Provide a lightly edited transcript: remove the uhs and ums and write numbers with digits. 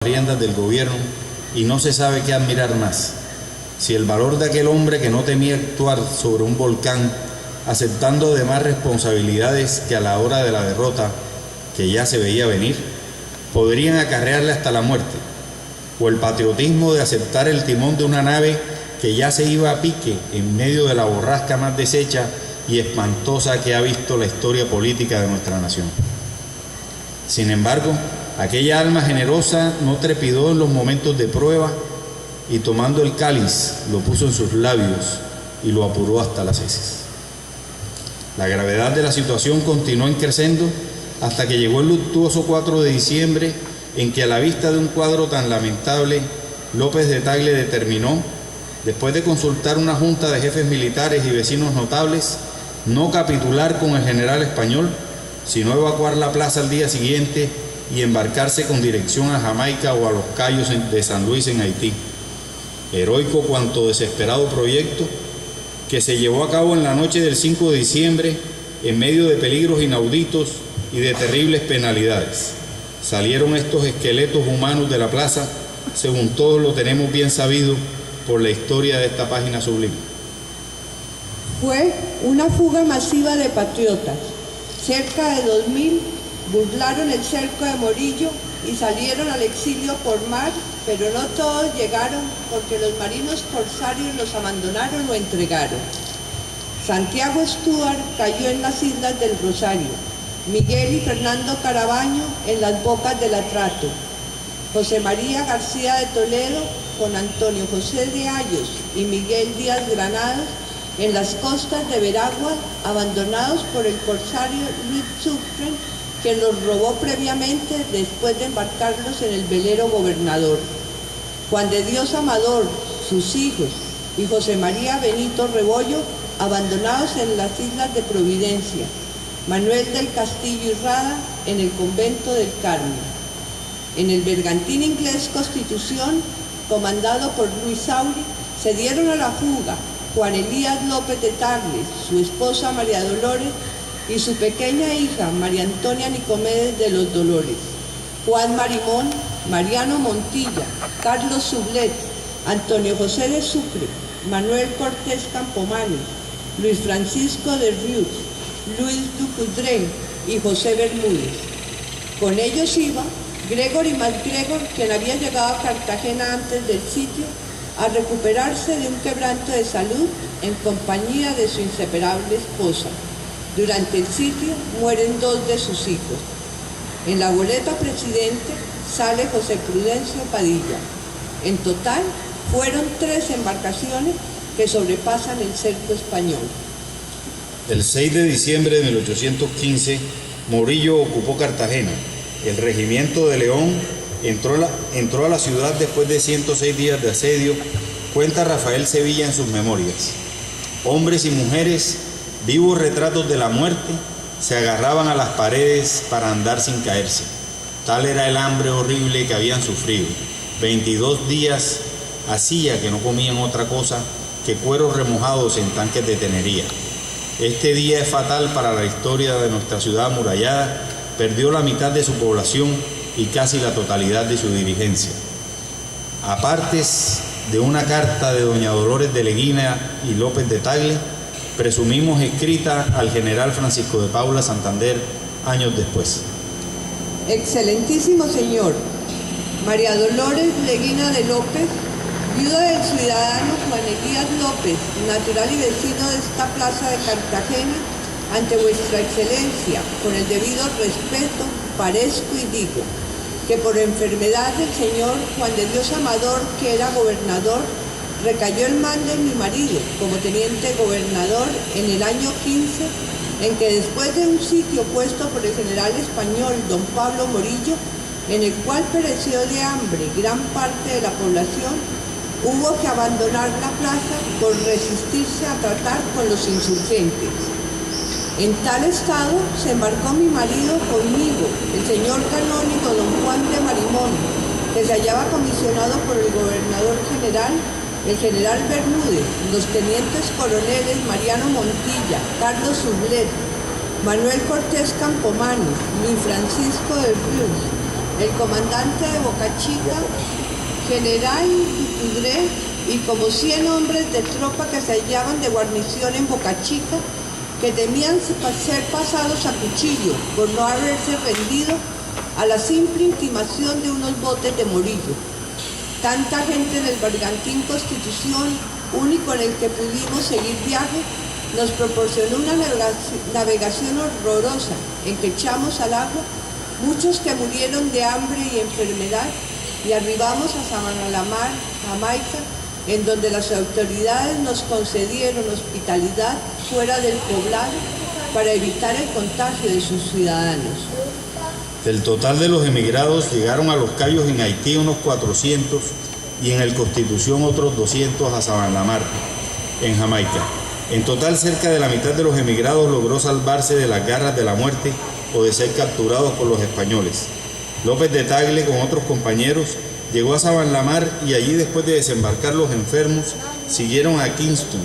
riendas del gobierno y no se sabe qué admirar más, si el valor de aquel hombre que no temía actuar sobre un volcán, aceptando además responsabilidades que a la hora de la derrota, que ya se veía venir, podrían acarrearle hasta la muerte, o el patriotismo de aceptar el timón de una nave que ya se iba a pique en medio de la borrasca más deshecha y espantosa que ha visto la historia política de nuestra nación. Sin embargo, aquella alma generosa no trepidó en los momentos de prueba y tomando el cáliz lo puso en sus labios y lo apuró hasta las heces. La gravedad de la situación continuó creciendo hasta que llegó el luctuoso 4 de diciembre, en que a la vista de un cuadro tan lamentable, López de Tagle determinó, después de consultar una junta de jefes militares y vecinos notables, no capitular con el general español, sino evacuar la plaza al día siguiente y embarcarse con dirección a Jamaica o a los Cayos de San Luis en Haití. Heroico cuanto desesperado proyecto que se llevó a cabo en la noche del 5 de diciembre en medio de peligros inauditos y de terribles penalidades. Salieron estos esqueletos humanos de la plaza, según todos lo tenemos bien sabido por la historia de esta página sublime. Fue una fuga masiva de patriotas. Cerca de 2000 burlaron el cerco de Morillo y salieron al exilio por mar, pero no todos llegaron porque los marinos corsarios los abandonaron o entregaron. Santiago Stuart cayó en las Islas del Rosario, Miguel y Fernando Carabaño en las bocas del Atrato, José María García de Toledo con Antonio José de Ayos y Miguel Díaz Granados en las costas de Veragua, abandonados por el corsario Luis Sucre, que los robó previamente después de embarcarlos en el velero Gobernador. Juan de Dios Amador, sus hijos, y José María Benito Rebollo, abandonados en las Islas de Providencia. Manuel del Castillo y Rada en el convento del Carmen. En el bergantín inglés Constitución, comandado por Luis Sauri, se dieron a la fuga Juan Elías López de Tagle, su esposa María Dolores y su pequeña hija María Antonia Nicomedes de los Dolores, Juan Marimón, Mariano Montilla, Carlos Sublet, Antonio José de Sucre, Manuel Cortés Campomanes, Luis Francisco de Rius, Luis Ducudré y José Bermúdez. Con ellos iba Gregory MacGregor, quien había llegado a Cartagena antes del sitio, a recuperarse de un quebranto de salud en compañía de su inseparable esposa. Durante el sitio mueren 2 de sus hijos. En la boleta presidente sale José Prudencio Padilla. En total fueron 3 embarcaciones que sobrepasan el cerco español. El 6 de diciembre de 1815, Morillo ocupó Cartagena. El regimiento de León entró a la ciudad después de 106 días de asedio, cuenta Rafael Sevilla en sus memorias. Hombres y mujeres, vivos retratos de la muerte, se agarraban a las paredes para andar sin caerse. Tal era el hambre horrible que habían sufrido. 22 días hacía que no comían otra cosa que cueros remojados en tanques de tenería. Este día es fatal para la historia de nuestra ciudad amurallada. Perdió la mitad de su población y casi la totalidad de su dirigencia. Aparte de una carta de doña Dolores de Leguina y López de Tagle, presumimos escrita al general Francisco de Paula Santander años después. Excelentísimo señor, María Dolores Leguina de López, viuda del ciudadano Juan Elías López, natural y vecino de esta plaza de Cartagena, ante vuestra excelencia, con el debido respeto, parezco y digo, que por enfermedad del señor Juan de Dios Amador, que era gobernador, recayó el mando en mi marido como teniente gobernador en el año 15, en que después de un sitio puesto por el general español don Pablo Morillo, en el cual pereció de hambre gran parte de la población, hubo que abandonar la plaza por resistirse a tratar con los insurgentes. En tal estado se embarcó mi marido conmigo, el señor canónigo don Juan de Marimón, que se hallaba comisionado por el gobernador general, el general Bermúdez, los tenientes coroneles Mariano Montilla, Carlos Sublet, Manuel Cortés Campomanes, Luis Francisco de Rius, el comandante de Boca Chica, general Dutudré, y como 100 hombres de tropa que se hallaban de guarnición en Boca Chica, que temían ser pasados a cuchillo por no haberse rendido a la simple intimación de unos botes de Morillo. Tanta gente en el bergantín Constitución, único en el que pudimos seguir viaje, nos proporcionó una navegación horrorosa en que echamos al agua muchos que murieron de hambre y enfermedad, y arribamos a Sabanlamar, Jamaica, en donde las autoridades nos concedieron hospitalidad fuera del poblado para evitar el contagio de sus ciudadanos. Del total de los emigrados llegaron a Los Cayos en Haití unos 400 y en el Constitución otros 200 a Sabanlamar, en Jamaica. En total, cerca de la mitad de los emigrados logró salvarse de las garras de la muerte o de ser capturados por los españoles. López de Tagle, con otros compañeros, llegó a Sabanlamar y allí, después de desembarcar los enfermos, siguieron a Kingston,